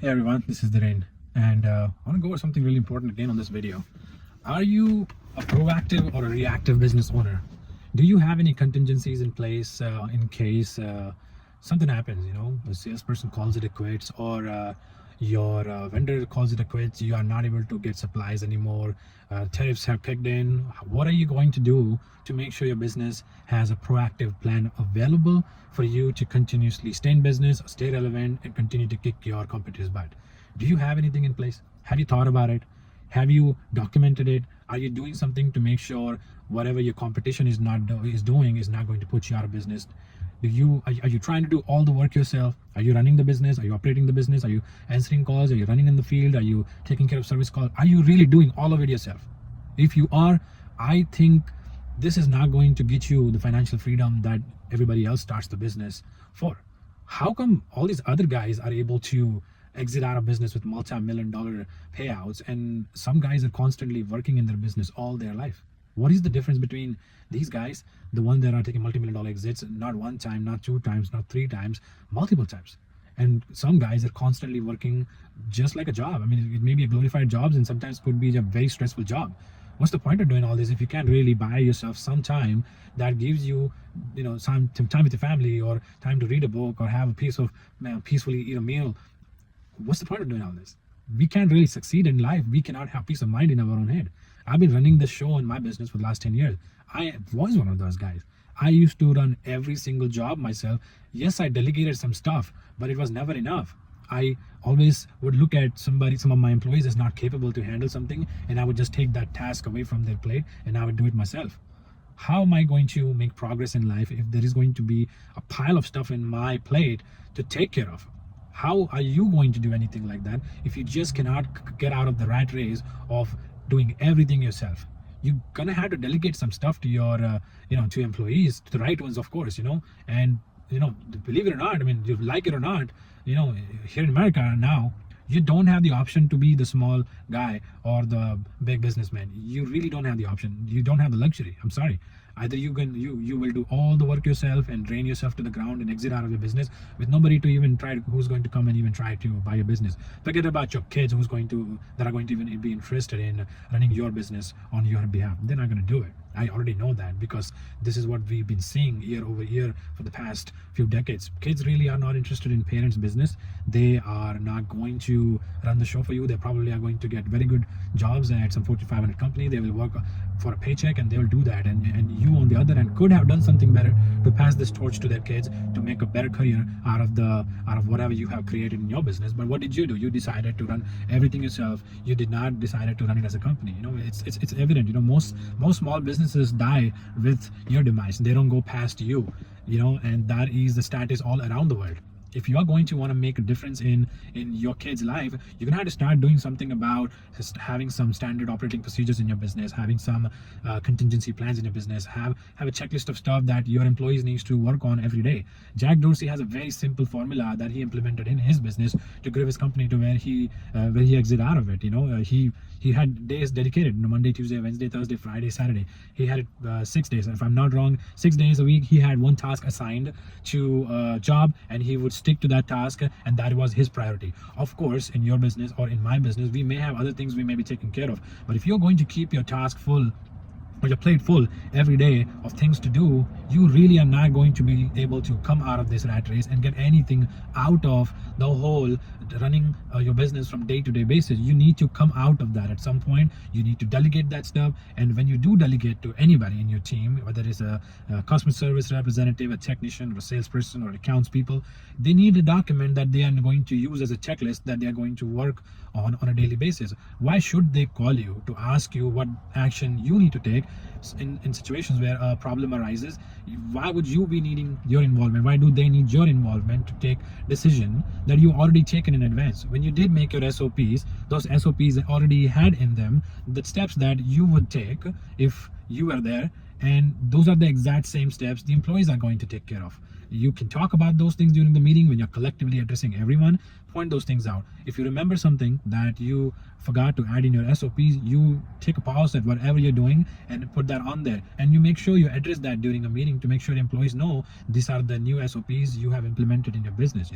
Hey everyone, this is Dhiren, and I want to go over something really important again on this video. Are you a proactive or a reactive business owner? Do you have any contingencies in place in case something happens? You know, a salesperson calls it a quits, or your vendor calls it a quits. You are not able to get supplies anymore. Tariffs have kicked in. What are you going to do to make sure your business has a proactive plan available for you to continuously stay in business, stay relevant, and continue to kick your competitors' butt? Do you have anything in place? Have you thought about it? Have you documented it? Are you doing something to make sure whatever your competition is doing is not going to put you out of business? Are you trying to do all the work yourself? Are you running the business? Are you operating the business? Are you answering calls? Are you running in the field? Are you taking care of service calls? Are you really doing all of it yourself? If you are, I think this is not going to get you the financial freedom that everybody else starts the business for. How come all these other guys are able to exit out of business with multi-million-dollar payouts, and some guys are constantly working in their business all their life? What is the difference between these guys, the ones that are taking multi-million-dollar exits, not one time, not two times, not three times, multiple times? And some guys are constantly working just like a job. I mean, it may be a glorified job, and sometimes could be a very stressful job. What's the point of doing all this if you can't really buy yourself some time that gives you, some time with your family, or time to read a book, or have a piece of peacefully eat a meal? What's the point of doing all this? We can't really succeed in life. We cannot have peace of mind in our own head. I've been running this show in my business for the last 10 years. I was one of those guys. I used to run every single job myself. Yes, I delegated some stuff, but it was never enough. I always would look at some of my employees as not capable to handle something, and I would just take that task away from their plate and I would do it myself. How am I going to make progress in life if there is going to be a pile of stuff in my plate to take care of? How are you going to do anything like that if you just cannot get out of the rat race of doing everything yourself? You're gonna have to delegate some stuff to your to employees, to the right ones, of course, and believe it or not, I mean, you like it or not, here in America now, you don't have the option to be the small guy or the big businessman. You really don't have the option. You don't have the luxury. I'm sorry. Either you will do all the work yourself and drain yourself to the ground and exit out of your business with nobody to even who's going to come and even try to buy your business. Forget about your kids that are going to even be interested in running your business on your behalf. They're not going to do it. I already know that, because this is what we've been seeing year over year for the past few decades. Kids really are not interested in parents' business. They are not going to run the show for you. They probably are going to get very good jobs at some Fortune 500 company. They will work for a paycheck and they will do that. And you, on the other hand, could have done something better to pass this torch to their kids, to make a better career out of whatever you have created in your business. But what did you do? You decided to run everything yourself. You did not decide to run it as a company. It's evident. Most small businesses die with your demise. They don't go past you. And that is the status all around the world. If you are going to want to make a difference in your kid's life, you're gonna have to start doing something about just having some standard operating procedures in your business, having some contingency plans in your business, have a checklist of stuff that your employees needs to work on every day. Jack Dorsey has a very simple formula that he implemented in his business to grow his company to where he exited out of it. He had days dedicated, Monday, Tuesday, Wednesday, Thursday, Friday, Saturday. He had it 6 days, if I'm not wrong. 6 days a week he had one task assigned to a job, and he would stick to that task, and that was his priority. Of course, in your business or in my business, we may have other things we may be taking care of, but if you're going to keep your task full or your plate full every day of things to do, you really are not going to be able to come out of this rat race and get anything out of the whole running your business from day to day basis. You need to come out of that at some point. You need to delegate that stuff, and when you do delegate to anybody in your team, whether it's a customer service representative, a technician, or a salesperson, or accounts people, they need a document that they are going to use as a checklist that they are going to work on a daily basis. Why should they call you to ask you what action you need to take in situations where a problem arises? Why would you be needing your involvement? Why do they need your involvement to take decision that you already taken in advance? When you did make your SOPs, those SOPs already had in them the steps that you would take if you were there, and those are the exact same steps the employees are going to take care of. You can talk about those things during the meeting when you're collectively addressing everyone. Point those things out. If you remember something that you forgot to add in your SOPs, you take a pause at whatever you're doing and put that on there, and you make sure you address that during a meeting to make sure employees know these are the new SOPs you have implemented in your business.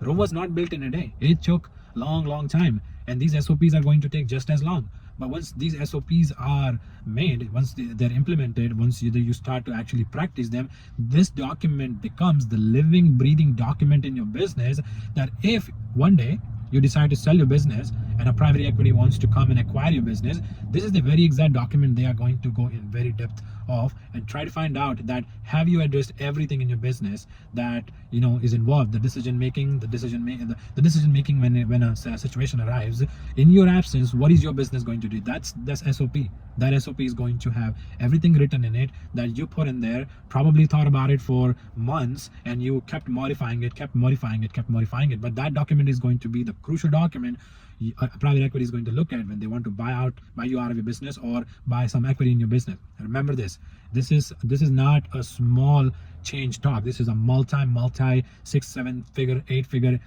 Rome was not built in a day. It took long time, and these SOPs are going to take just as long. But once these SOPs are made, once they're implemented, once you start to actually practice them, this document becomes the living, breathing document in your business, that if one day you decide to sell your business and a private equity wants to come and acquire your business, this is the very exact document they are going to go in very depth of and try to find out that have you addressed everything in your business that is involved, the decision making when a situation arrives in your absence. What is your business going to do? That's SOP. That SOP is going to have everything written in it that you put in there, probably thought about it for months, and you kept modifying it, but that document is going to be the crucial document a private equity is going to look at when they want to buy you out of your business or buy some equity in your business. Remember this is not a small change talk. This is a multi 6, 7 figure, 8 figure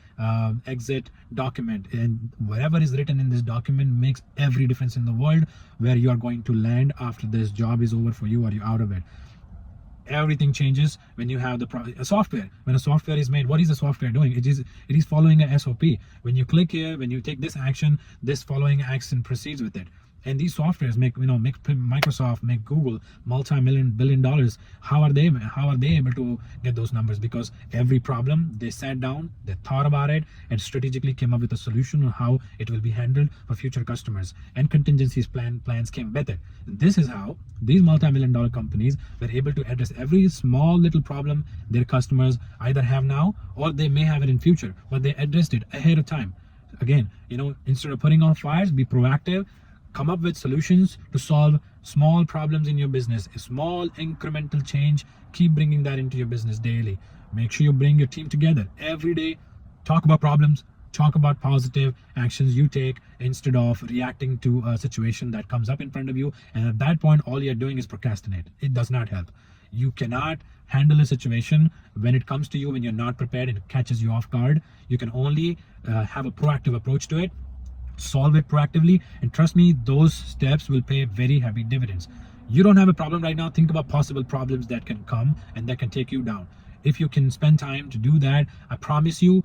exit document, and whatever is written in this document makes every difference in the world where you are going to land after this job is over for you or you're out of it. Everything changes when you have a software. When a software is made, what is the software doing? It is following a SOP. When you click here, when you take this action, this following action proceeds with it. And these softwares make Microsoft, make Google multi-billion dollars. How are they able to get those numbers? Because every problem they sat down, they thought about it, and strategically came up with a solution on how it will be handled for future customers. And contingencies plans came with it. This is how these multi-million dollar companies were able to address every small little problem their customers either have now or they may have it in future, but they addressed it ahead of time. Again, instead of putting out fires, be proactive. Come up with solutions to solve small problems in your business. A small incremental change. Keep bringing that into your business daily. Make sure you bring your team together every day. Talk about problems. Talk about positive actions you take instead of reacting to a situation that comes up in front of you. And at that point, all you're doing is procrastinate. It does not help. You cannot handle a situation when it comes to you when you're not prepared and it catches you off guard. You can only have a proactive approach to it. Solve it proactively, and trust me, those steps will pay very heavy dividends. You don't have a problem right now. Think about possible problems that can come and that can take you down. If you can spend time to do that, I promise you,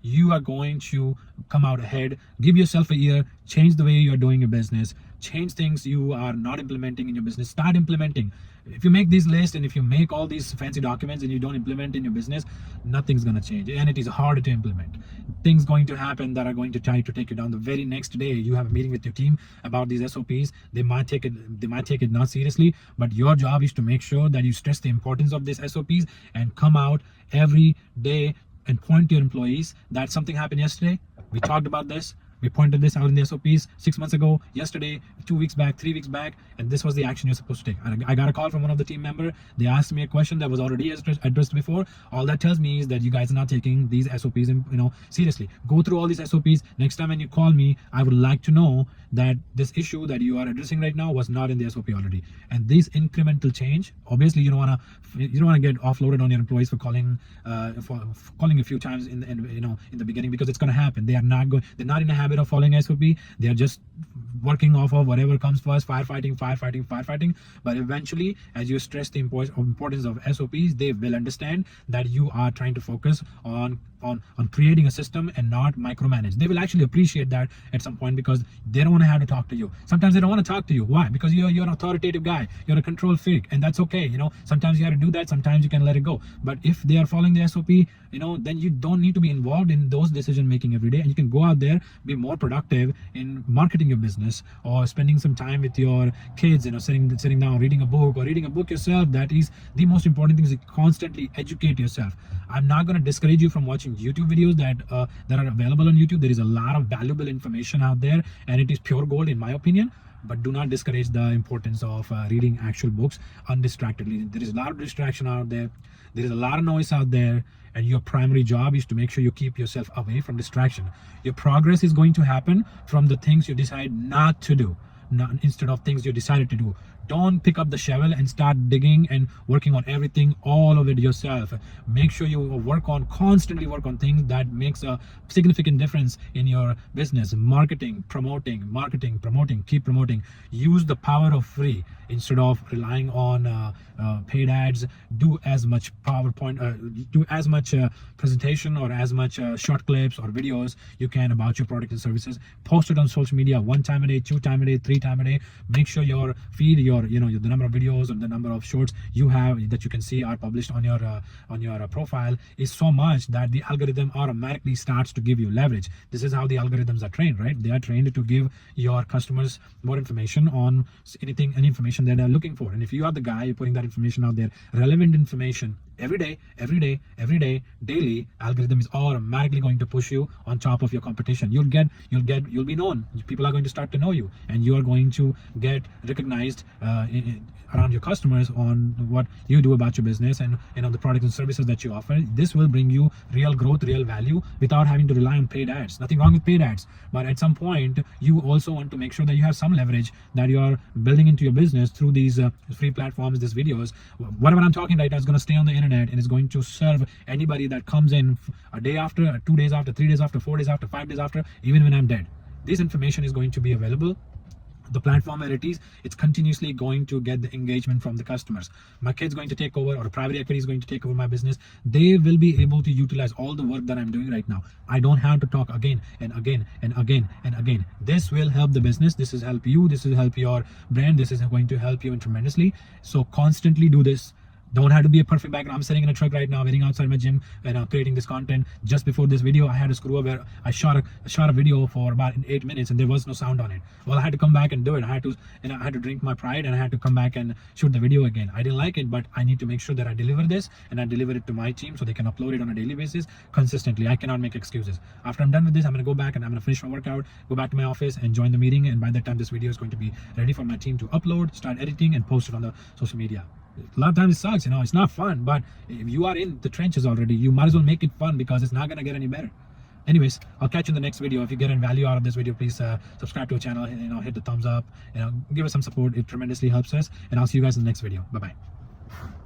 you are going to come out ahead. Give yourself a year, change the way you're doing your business, change things you are not implementing in your business, start implementing. If you make these lists and if you make all these fancy documents and you don't implement in your business, nothing's going to change, and it is hard to implement. Things going to happen that are going to try to take you down. The very next day you have a meeting with your team about these SOPs. They might take it not seriously, but your job is to make sure that you stress the importance of these SOPs and come out every day and point to your employees that something happened yesterday. We talked about this. We pointed this out in the SOPs 6 months ago, yesterday, 2 weeks back, 3 weeks back, and this was the action you're supposed to take. I got a call from one of the team member. They asked me a question that was already addressed before. All that tells me is that you guys are not taking these SOPs seriously. Go through all these SOPs. Next time when you call me, I would like to know that this issue that you are addressing right now was not in the SOP already. And this incremental change, obviously you don't want to get offloaded on your employees for calling a few times in the beginning, because it's going to happen. They're not in a habit of following SOP. They're just working off of whatever comes first, firefighting. But eventually, as you stress the importance of SOPs, they will understand that you are trying to focus on creating a system and not micromanage. They will actually appreciate that at some point, because they don't want to have to talk to you. Sometimes they don't want to talk to you. Why? Because you're an authoritative guy. You're a control freak, and that's okay. Sometimes you have to do that. Sometimes you can let it go. But if they are following the SOP, then you don't need to be involved in those decision making every day, and you can go out there, be more productive in marketing your business, or spending some time with your kids, sitting down, reading a book yourself. That is the most important thing, is to constantly educate yourself. I'm not going to discourage you from watching YouTube videos that are available on YouTube. There is a lot of valuable information out there, and it is pure gold in my opinion. But do not discourage the importance of reading actual books undistractedly. There is a lot of distraction out there. There is a lot of noise out there, and your primary job is to make sure you keep yourself away from distraction. Your progress is going to happen from the things you decide not to do, instead of things you decided to do. Don't pick up the shovel and start digging and working on everything, all of it yourself. Make sure you constantly work on things that makes a significant difference in your business. Marketing, promoting, keep promoting. Use the power of free instead of relying on paid ads. Do as much do as much presentation or as much short clips or videos you can about your product and services. Post it on social media 1 time a day, 2 time a day, 3 time a day. Make sure your feed, the number of videos or the number of shorts you have that you can see are published on your profile is so much that the algorithm automatically starts to give you leverage. This is how the algorithms are trained, right? They are trained to give your customers more information on any information that they're looking for. And if you are the guy putting that information out there, relevant information every day, daily, algorithm is automatically going to push you on top of your competition. You'll be known. People are going to start to know you, and you are going to get recognized around your customers on what you do about your business and on the products and services that you offer. This will bring you real growth, real value without having to rely on paid ads. Nothing wrong with paid ads, but at some point you also want to make sure that you have some leverage that you are building into your business through these free platforms, these videos. Whatever I'm talking right now is going to stay on the internet and is going to serve anybody that comes in a day after, 2 days after, 3 days after, 4 days after, 5 days after, even when I'm dead. This information is going to be available. The platform where it is, it's continuously going to get the engagement from the customers. My kid's going to take over, or private equity is going to take over my business. They will be able to utilize all the work that I'm doing right now. I don't have to talk again and again and again and again. This will help the business. This will help you. This will help your brand. This is going to help you tremendously. So constantly do this. Don't have to be a perfect background. I'm sitting in a truck right now, waiting outside my gym, and I'm creating this content. Just before this video, I had a screw up where I shot a video for about 8 minutes, and there was no sound on it. Well, I had to come back and do it. I had to drink my pride, and I had to come back and shoot the video again. I didn't like it, but I need to make sure that I deliver this, and I deliver it to my team so they can upload it on a daily basis consistently. I cannot make excuses. After I'm done with this, I'm gonna go back and I'm gonna finish my workout, go back to my office, and join the meeting. And by that time, this video is going to be ready for my team to upload, start editing, and post it on the social media. A lot of times it sucks, it's not fun, but if you are in the trenches already, you might as well make it fun, because it's not going to get any better. Anyways, I'll catch you in the next video. If you get any value out of this video, please subscribe to our channel, hit the thumbs up, give us some support. It tremendously helps us, and I'll see you guys in the next video. Bye bye.